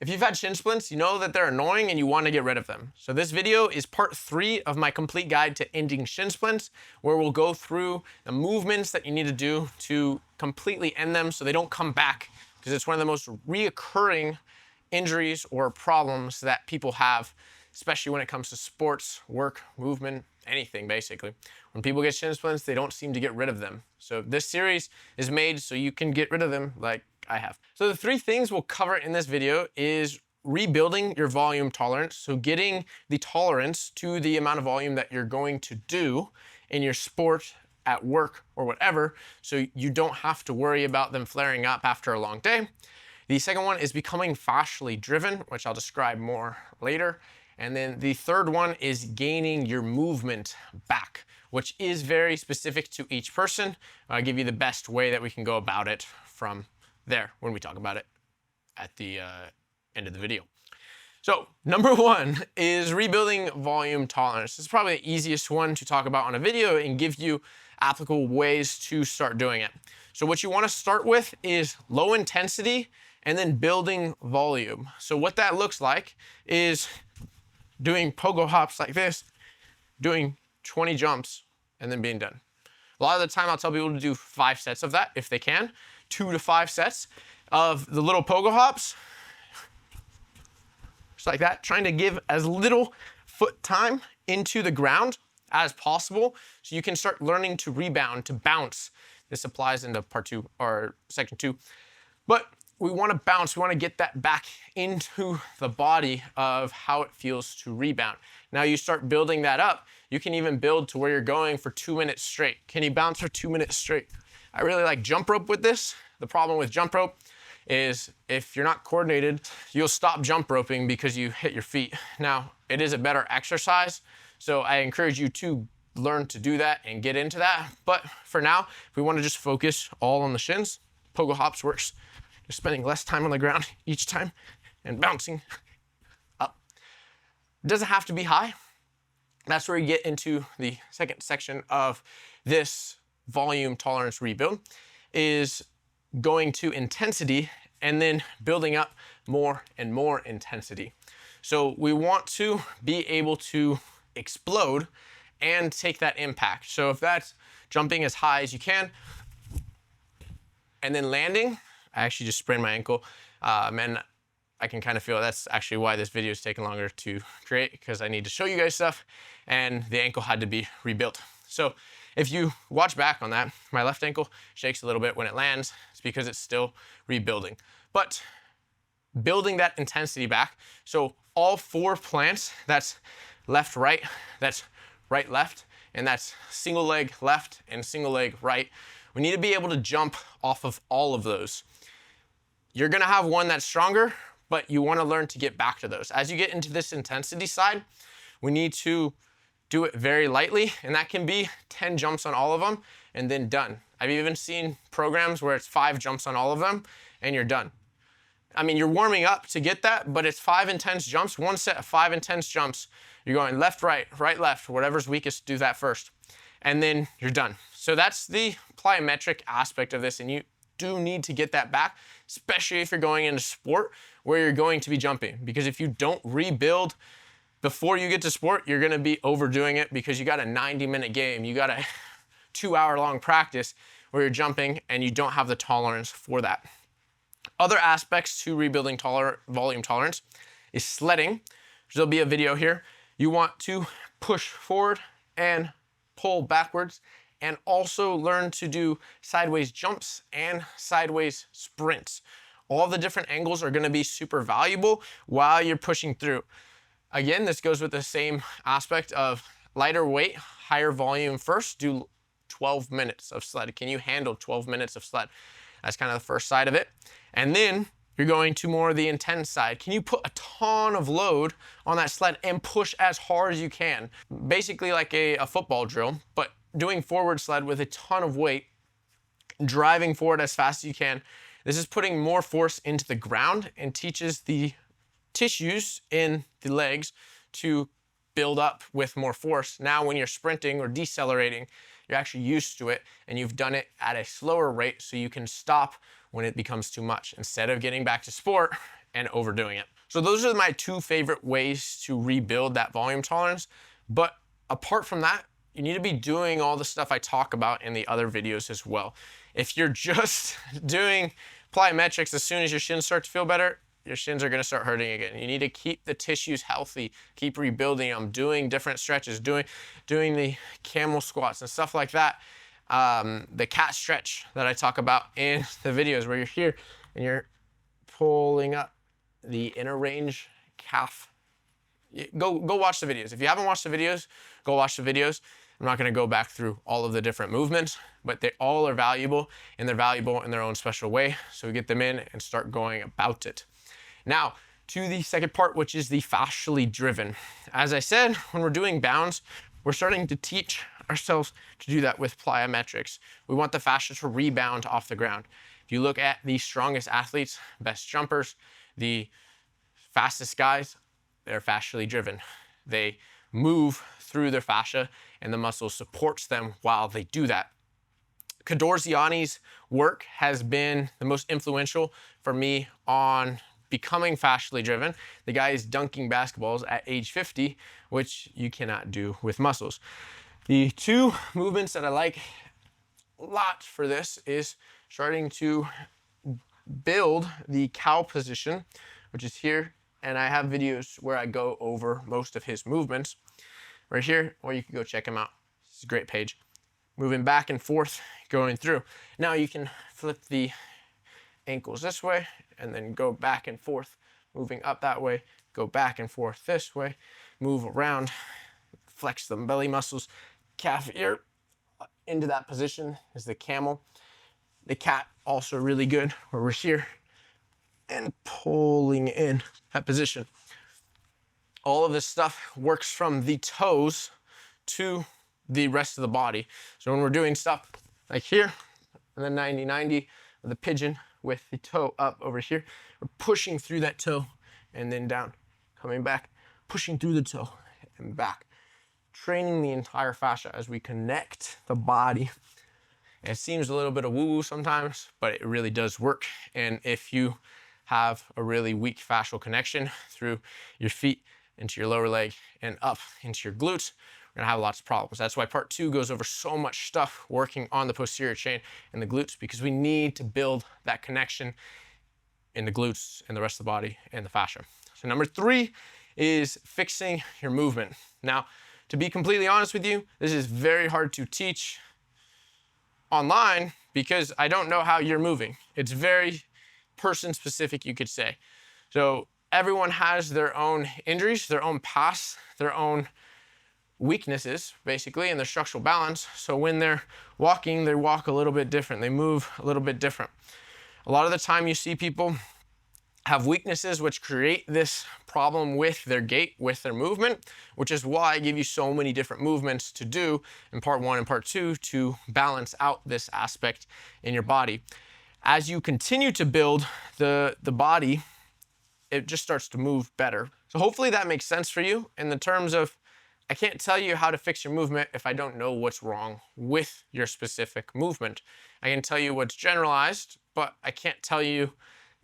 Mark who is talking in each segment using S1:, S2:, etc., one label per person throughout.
S1: If you've had shin splints, you know that they're annoying and you want to get rid of them. So this video is part 3 of my complete guide to ending shin splints, where we'll go through the movements that you need to do to completely end them so they don't come back, because it's one of the most reoccurring injuries or problems that people have, especially when it comes to sports, work, movement, anything basically. When people get shin splints, they don't seem to get rid of them. So this series is made so you can get rid of them like I have. So the 3 things we'll cover in this video is rebuilding your volume tolerance. So getting the tolerance to the amount of volume that you're going to do in your sport, at work, or whatever, so you don't have to worry about them flaring up after a long day. The second one is becoming fascially driven, which I'll describe more later. And then the third one is gaining your movement back, which is very specific to each person. I'll give you the best way that we can go about it from there when we talk about it at the end of the video. So number 1 is rebuilding volume tolerance. This is probably the easiest one to talk about on a video and give you applicable ways to start doing it. So what you want to start with is low intensity and then building volume. So what that looks like is doing pogo hops like this, doing 20 jumps, and then being done. A lot of the time I'll tell people to do 5 sets of that if they can, 2 to 5 sets of the little pogo hops, just like that, trying to give as little foot time into the ground as possible so you can start learning to rebound, to bounce. This applies into part 2 or section 2. But we want to bounce, we want to get that back into the body of how it feels to rebound. Now you start building that up, you can even build to where you're going for 2 minutes straight. Can you bounce for 2 minutes straight? I really like jump rope with this. The problem with jump rope is if you're not coordinated, you'll stop jump roping because you hit your feet. Now, it is a better exercise, so I encourage you to learn to do that and get into that. But for now, if we want to just focus all on the shins, pogo hops works. Just spending less time on the ground each time and bouncing up. It doesn't have to be high. That's where you get into the second section of this volume tolerance rebuild, is going to intensity and then building up more and more intensity. So we want to be able to explode and take that impact. So if that's jumping as high as you can and then landing, I actually just sprained my ankle, and I can kind of feel that's actually why this video is taking longer to create, because I need to show you guys stuff and the ankle had to be rebuilt. So if you watch back on that, my left ankle shakes a little bit when it lands. It's because it's still rebuilding. But building that intensity back, so all 4 plants, that's left, right, that's right, left, and that's single leg left and single leg right. We need to be able to jump off of all of those. You're gonna have one that's stronger, but you wanna learn to get back to those. As you get into this intensity side, we need to do it very lightly, and that can be 10 jumps on all of them and then done. I've even seen programs where it's 5 jumps on all of them and you're done. I mean, you're warming up to get that, but it's 5 intense jumps, 1 set of 5 intense jumps. You're going left, right, right, left, whatever's weakest, do that first. And then you're done. So that's the plyometric aspect of this, and you do need to get that back, especially if you're going into sport where you're going to be jumping. Because if you don't rebuild before you get to sport, you're gonna be overdoing it because you got a 90-minute game, you got a 2-hour-long practice where you're jumping and you don't have the tolerance for that. Other aspects to rebuilding volume tolerance is sledding. There'll be a video here. You want to push forward and pull backwards, and also learn to do sideways jumps and sideways sprints. All the different angles are gonna be super valuable while you're pushing through. Again, this goes with the same aspect of lighter weight, higher volume first, do 12 minutes of sled. Can you handle 12 minutes of sled? That's kind of the first side of it. And then you're going to more of the intense side. Can you put a ton of load on that sled and push as hard as you can? Basically like a football drill, but doing forward sled with a ton of weight, driving forward as fast as you can. This is putting more force into the ground and teaches the tissues in the legs to build up with more force. Now when you're sprinting or decelerating, you're actually used to it and you've done it at a slower rate so you can stop when it becomes too much. Instead of getting back to sport and overdoing it. So those are my two favorite ways to rebuild that volume tolerance. But apart from that, you need to be doing all the stuff I talk about in the other videos as well. If you're just doing plyometrics as soon as your shins start to feel better, your shins are going to start hurting again. You need to keep the tissues healthy, keep rebuilding them, doing different stretches, doing the camel squats and stuff like that. The cat stretch that I talk about in the videos, where you're here and you're pulling up the inner range calf. Go watch the videos. If you haven't watched the videos, go watch the videos. I'm not going to go back through all of the different movements, but they all are valuable, and they're valuable in their own special way. So we get them in and start going about it. Now, to the second part, which is the fascially driven. As I said, when we're doing bounds, we're starting to teach ourselves to do that with plyometrics. We want the fascia to rebound off the ground. If you look at the strongest athletes, best jumpers, the fastest guys, they're fascially driven. They move through their fascia, and the muscle supports them while they do that. Kadorziani's work has been the most influential for me on becoming fascially driven. The guy is dunking basketballs at age 50, which you cannot do with muscles. The two movements that I like a lot for this is starting to build the cow position, which is here. And I have videos where I go over most of his movements right here, or you can go check him out. This is a great page. Moving back and forth, going through. Now you can flip the ankles this way and then go back and forth, moving up that way, go back and forth this way, move around, flex the belly muscles, calf ear into that position is the camel. The cat also really good, where we're here and pulling in that position. All of this stuff works from the toes to the rest of the body. So when we're doing stuff like here, and then 90-90, the pigeon with the toe up over here, we're pushing through that toe and then down, coming back, pushing through the toe and back, training the entire fascia as we connect the body. And it seems a little bit of woo-woo sometimes, but it really does work. And if you have a really weak fascial connection through your feet into your lower leg and up into your glutes, we're gonna have lots of problems. That's why part 2 goes over so much stuff working on the posterior chain and the glutes, because we need to build that connection in the glutes and the rest of the body and the fascia. So number 3 is fixing your movement. Now, to be completely honest with you, this is very hard to teach online because I don't know how you're moving. It's very person specific, you could say. So everyone has their own injuries, their own past, their own weaknesses, basically, in their structural balance. So when they're walking, they walk a little bit different. They move a little bit different. A lot of the time you see people have weaknesses which create this problem with their gait, with their movement, which is why I give you so many different movements to do in part 1 and part 2 to balance out this aspect in your body. As you continue to build the body, it just starts to move better. So hopefully that makes sense for you in the terms of, I can't tell you how to fix your movement if I don't know what's wrong with your specific movement. I can tell you what's generalized, but I can't tell you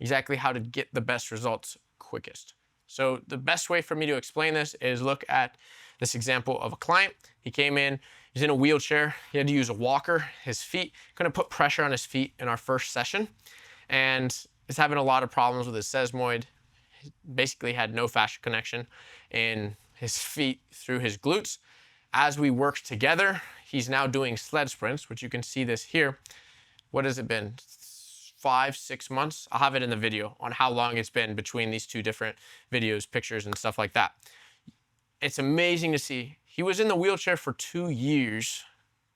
S1: exactly how to get the best results quickest. So the best way for me to explain this is look at this example of a client. He came in, he's in a wheelchair, he had to use a walker, his feet, couldn't put pressure on his feet in our first session, and is having a lot of problems with his sesamoid. He basically had no fascia connection in his feet through his glutes. As we worked together, he's now doing sled sprints, which you can see this here. What has it been? 5-6 months? I'll have it in the video on how long it's been between these two different videos, pictures, and stuff like that. It's amazing to see. He was in the wheelchair for 2 years,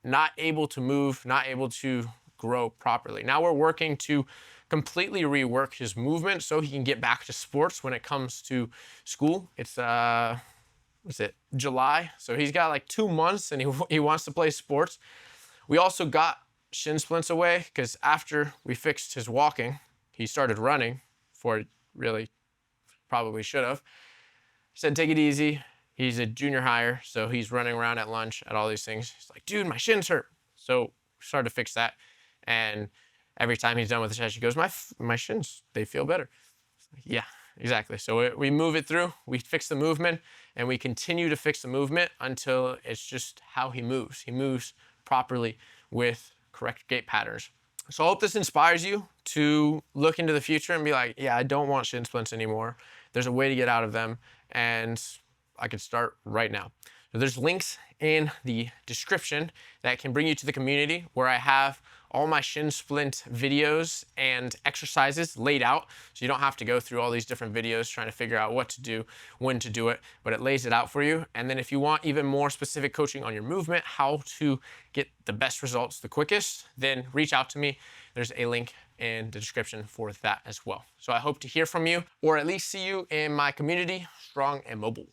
S1: not able to move, not able to grow properly. Now we're working to completely rework his movement so he can get back to sports when it comes to school. It's what's it, July? So he's got like 2 months and he wants to play sports. We also got shin splints away because after we fixed his walking, he started running before he really probably should have. I said, take it easy. He's a junior hire, so he's running around at lunch at all these things. He's like, dude, my shins hurt. So we started to fix that. And every time he's done with the session, he goes, my shins, they feel better. Like, yeah, exactly. So we move it through, we fix the movement, and we continue to fix the movement until it's just how he moves. He moves properly with correct gait patterns. So I hope this inspires you to look into the future and be like, yeah, I don't want shin splints anymore. There's a way to get out of them, and I could start right now. So there's links in the description that can bring you to the community where I have all my shin splint videos and exercises laid out, so you don't have to go through all these different videos trying to figure out what to do, when to do it, but it lays it out for you. And then if you want even more specific coaching on your movement, how to get the best results the quickest, then reach out to me. There's a link in the description for that as well. So I hope to hear from you, or at least see you in my community, Strong and Mobile.